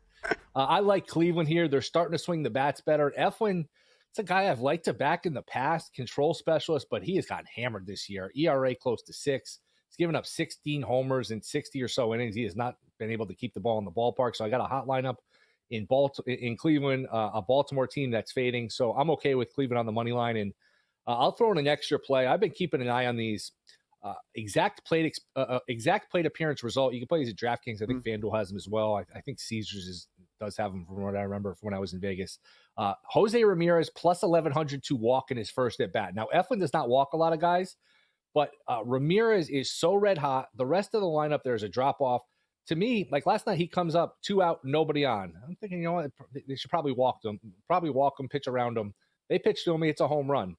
I like Cleveland here. They're starting to swing the bats better. Eflin, it's a guy I've liked to back in the past, control specialist, but he has gotten hammered this year. ERA close to 6. He's given up 16 homers in 60 or so innings. He has not been able to keep the ball in the ballpark. So I got a hot lineup in Cleveland, a Baltimore team that's fading. So I'm okay with Cleveland on the money line. And I'll throw in an extra play. I've been keeping an eye on these exact plate appearance result. You can play these at DraftKings. I think FanDuel has them as well. I think Caesars does have them from what I remember from when I was in Vegas. Jose Ramirez plus 1,100 to walk in his first at bat. Now, Eflin does not walk a lot of guys, but Ramirez is so red hot. The rest of the lineup, there's a drop off. To me, like last night, he comes up 2 out, nobody on. I'm thinking, you know what? They should probably walk him, pitch around him. They pitch to him. It's a home run.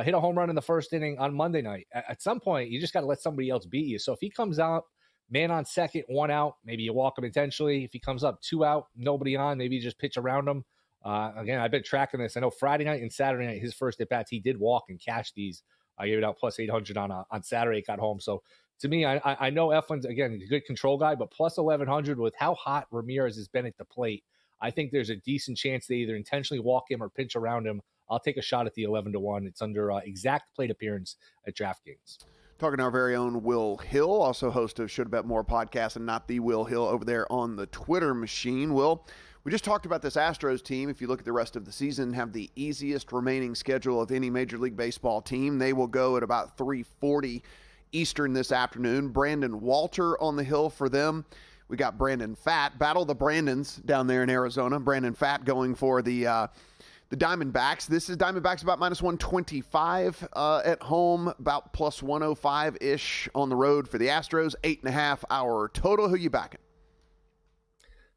Hit a home run in the first inning on Monday night. At some point, you just got to let somebody else beat you. So if he comes out, man on second, 1 out, maybe you walk him intentionally. If he comes up 2 out, nobody on, maybe you just pitch around him. Again, I've been tracking this. I know Friday night and Saturday night, his first at-bats, he did walk and cash these. I gave it out plus 800 on Saturday. It got home. So to me, I know Eflin's, again, a good control guy, but plus 1,100 with how hot Ramirez has been at the plate, I think there's a decent chance they either intentionally walk him or pinch around him. I'll take a shot at the 11-1. It's under exact plate appearance at DraftKings. Talking to our very own Will Hill, also host of Should Bet More podcast, and not the Will Hill over there on the Twitter machine. Will, we just talked about this Astros team. If you look at the rest of the season, have the easiest remaining schedule of any Major League Baseball team. They will go at about 3:40 Eastern this afternoon. Brandon Walter on the hill for them. We got Brandon Pfaadt, battle the Brandons down there in Arizona. Brandon Pfaadt going for the Diamondbacks. This is Diamondbacks about minus 125 at home, about plus 105-ish on the road for the Astros. 8.5 hour total. Who you backing?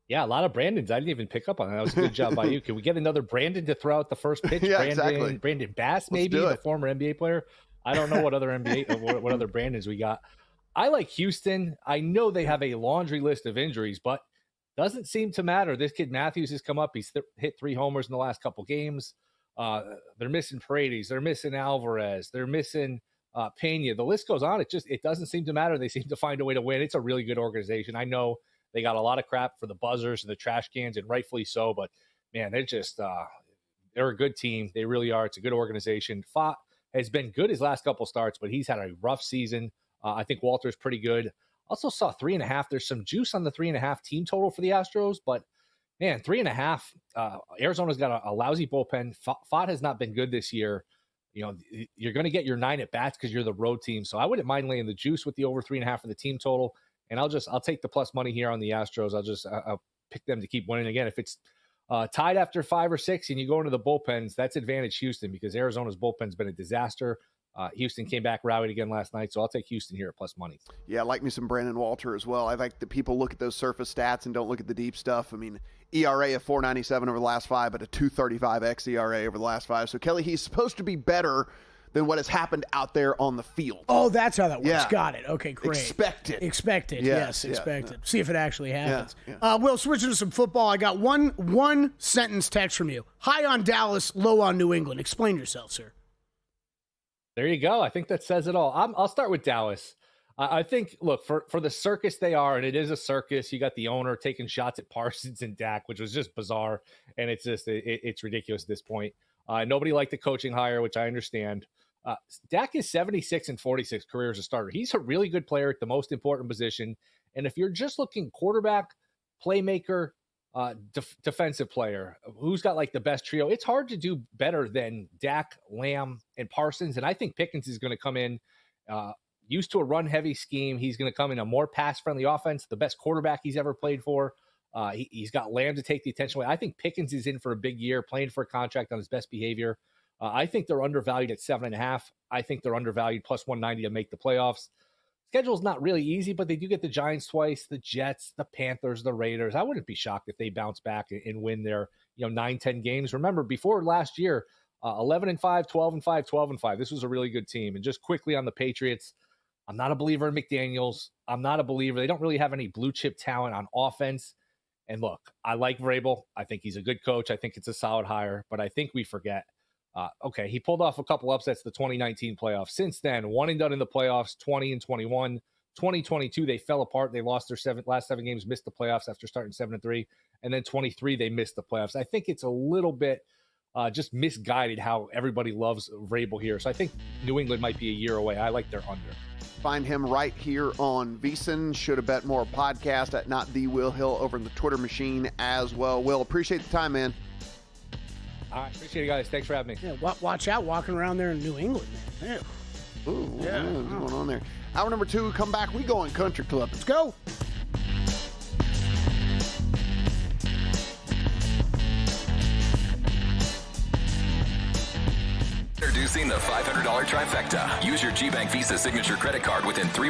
Yeah, a lot of Brandons. I didn't even pick up on that. That was a good job by you. Can we get another Brandon to throw out the first pitch? Yeah, Brandon, exactly. Brandon Bass, maybe, the former NBA player. I don't know what other what other Brandons we got. I like Houston. I know they have a laundry list of injuries, but doesn't seem to matter. This kid Matthews has come up. He's hit 3 homers in the last couple games. They're missing Paredes. They're missing Alvarez. They're missing Pena. The list goes on. It doesn't seem to matter. They seem to find a way to win. It's a really good organization. I know they got a lot of crap for the buzzers and the trash cans, and rightfully so. But man, they're a good team. They really are. It's a good organization. Pfaadt has been good his last couple starts, but he's had a rough season. I think Walter's pretty good. Also saw 3.5. There's some juice on the 3.5 team total for the Astros, but man, 3.5. Arizona's got a lousy bullpen. Pfaadt has not been good this year. You know, you're going to get your 9 at bats because you're the road team. So I wouldn't mind laying the juice with the over 3.5 for the team total. And I'll take the plus money here on the Astros. I'll pick them to keep winning. Again, if it's tied after 5 or 6 and you go into the bullpens, that's advantage Houston because Arizona's bullpen's been a disaster. Houston came back rallied again last night, so I'll take Houston here at plus money. Yeah, I like me some Brandon Walter as well. I like that people look at those surface stats and don't look at the deep stuff. I mean, ERA of 4.97 over the last 5, but a 2.35 xERA over the last 5. So, Kelly, he's supposed to be better than what has happened out there on the field. Oh, that's how that works. Yeah. Got it. Okay, great. Expected. Yes, expected. Yeah. See if it actually happens. Yeah. Will, switching to some football. I got one sentence text from you. High on Dallas, low on New England. Explain yourself, sir. There you go. I think that says it all. I'll start with Dallas. I think, look, for the circus they are, and it is a circus, you got the owner taking shots at Parsons and Dak, which was just bizarre, and it's ridiculous at this point. Nobody liked the coaching hire, which I understand. Dak is 76-46 career as a starter. He's a really good player at the most important position, and if you're just looking quarterback, playmaker, defensive player, who's got like the best trio, it's hard to do better than Dak, Lamb, and Parsons. And I think Pickens is going to come in used to a run-heavy scheme. He's going to come in a more pass-friendly offense, the best quarterback he's ever played for. He's got Lamb to take the attention away. I think Pickens is in for a big year, playing for a contract on his best behavior. I think they're undervalued at 7.5. I think they're undervalued plus 190 to make the playoffs. Schedule's not really easy, but they do get the Giants twice, the Jets, the Panthers, the Raiders. I wouldn't be shocked if they bounce back and win their 9-10 games. Remember, before last year, 11-5, 12-5, 12-5. This was a really good team. And just quickly on the Patriots, I'm not a believer in McDaniels. I'm not a believer. They don't really have any blue chip talent on offense. And look, I like Vrabel. I think he's a good coach. I think it's a solid hire. But I think we forget Okay, he pulled off a couple upsets the 2019 playoffs. Since then, 1-and-done in the playoffs, 20-21. 2022, they fell apart. They lost their last 7 games, missed the playoffs after starting 7-3. And then 23, they missed the playoffs. I think it's a little bit just misguided how everybody loves Vrabel here. So I think New England might be a year away. I like their under. Find him right here on VSiN, Should Have Bet More podcast at Not The Will Hill over in the Twitter machine as well. Will, appreciate the time, man. All right, appreciate it, guys. Thanks for having me. Yeah, watch out walking around there in New England, man. Ooh, yeah. What's going on there? Hour number 2, come back. We going country club. Let's go. Introducing the $500 trifecta. Use your GBank Visa signature credit card within 3 months.